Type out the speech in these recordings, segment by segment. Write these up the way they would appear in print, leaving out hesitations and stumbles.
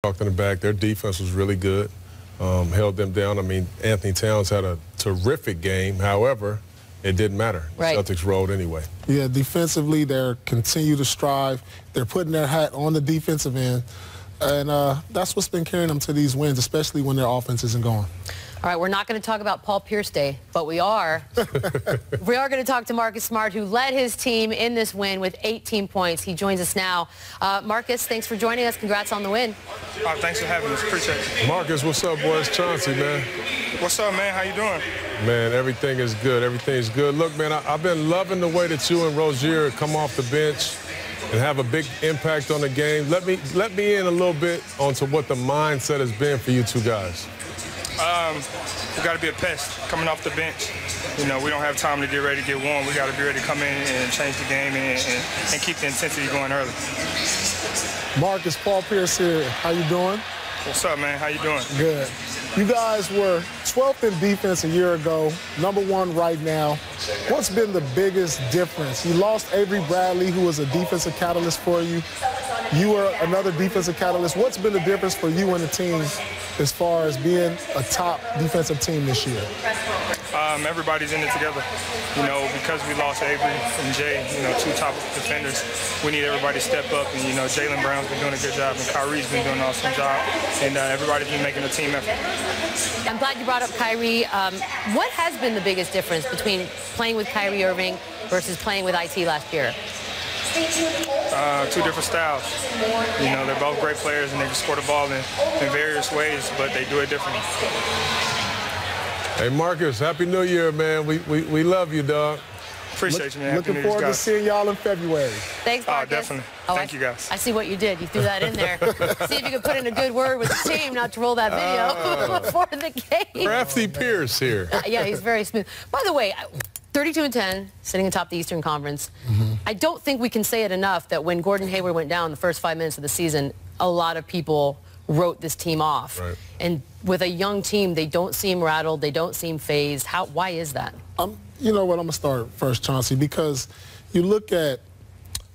walked in the back. Their defense was really good, held them down. I mean, Anthony Towns had a terrific game. However, it didn't matter. Right. The Celtics rolled anyway. Yeah, defensively, they're continue to strive. They're putting their hat on the defensive end. And that's what's been carrying them to these wins, especially when their offense isn't going. All right, we're not going to talk about Paul Pierce Day, but we are going to talk to Marcus Smart, who led his team in this win with 18 points. He joins us now. Marcus, thanks for joining us. Congrats on the win. Thanks for having us. Appreciate it. Marcus, what's up, boys? Chauncey, man. What's up, man? How you doing? Man, everything is good. Everything's good. Look, man, I've been loving the way that you and Rozier come off the bench and have a big impact on the game. Let me in a little bit onto what the mindset has been for you two guys. We got to be a pest coming off the bench. You know, we don't have time to get ready to get warm. We got to be ready to come in and change the game and keep the intensity going early. Marcus, Paul Pierce here. How you doing? What's up, man? How you doing? Good. You guys were 12th in defense a year ago, #1 right now. What's been the biggest difference? You lost Avery Bradley, who was a defensive catalyst for you. You were another defensive catalyst. What's been the difference for you and the team as far as being a top defensive team this year? Everybody's in it together. You know, because we lost Avery and Jay, you know, two top defenders, we need everybody to step up. And, you know, Jaylen Brown's been doing a good job, and Kyrie's been doing an awesome job. And everybody's been making a team effort. I'm glad you brought up Kyrie. What has been the biggest difference between playing with Kyrie Irving versus playing with IT last year? Two different styles. You know, they're both great players, and they can score the ball in various ways, but they do it differently. Hey, Marcus, Happy New Year, man. We love you, dog. Appreciate you, man. Looking forward to seeing y'all in February. Thanks, Marcus. Definitely. Thank you, guys. I see what you did. You threw that in there. See if you could put in a good word with the team, not to roll that video before the game. Crafty Pierce here. Yeah, he's very smooth. By the way, 32-10, sitting atop the Eastern Conference. I don't think we can say it enough that when Gordon Hayward went down the first 5 minutes of the season, a lot of people wrote this team off. Right. And with a young team, they don't seem rattled, they don't seem phased. Why is that? You know what, I'm going to start first, Chauncey, because you look at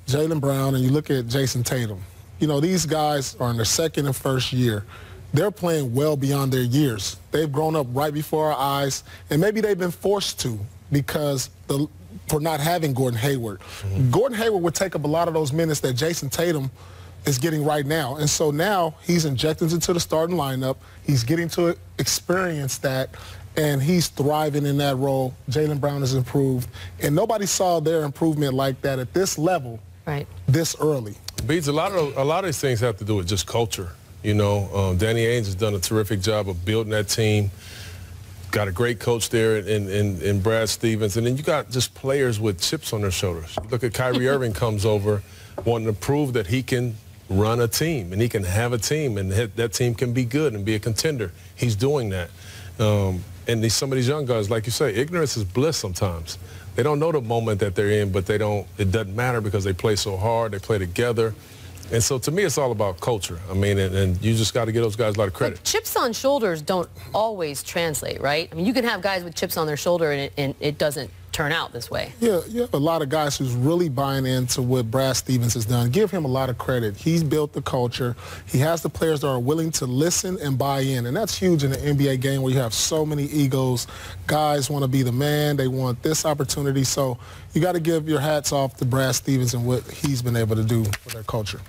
Jaylen Brown and you look at Jason Tatum. You know, these guys are in their second and first year. They're playing well beyond their years. They've grown up right before our eyes, and maybe they've been forced to because for not having Gordon Hayward. Gordon Hayward would take up a lot of those minutes that Jason Tatum is getting right now. And so now he's injected into the starting lineup. He's getting to experience that, and he's thriving in that role. Jaylen Brown has improved, and nobody saw their improvement like that at this level this early. Beats, a lot of these things have to do with just culture. You know, Danny Ainge has done a terrific job of building that team. Got a great coach there in Brad Stevens. And then you got just players with chips on their shoulders. Look at Kyrie Irving comes over wanting to prove that he can run a team and he can have a team and that team can be good and be a contender. He's doing that. And some of these young guys, like you say, ignorance is bliss sometimes. They don't know the moment that they're in, but it doesn't matter because they play so hard, they play together. And so to me, it's all about culture. I mean, and you just got to give those guys a lot of credit. But chips on shoulders don't always translate, right? I mean, you can have guys with chips on their shoulder and it doesn't turn out this way. Yeah, you have a lot of guys who's really buying into what Brad Stevens has done. Give him a lot of credit. He's built the culture. He has the players that are willing to listen and buy in, and that's huge in the NBA game where you have so many egos. Guys want to be the man. They want this opportunity. So you got to give your hats off to Brad Stevens and what he's been able to do with their culture.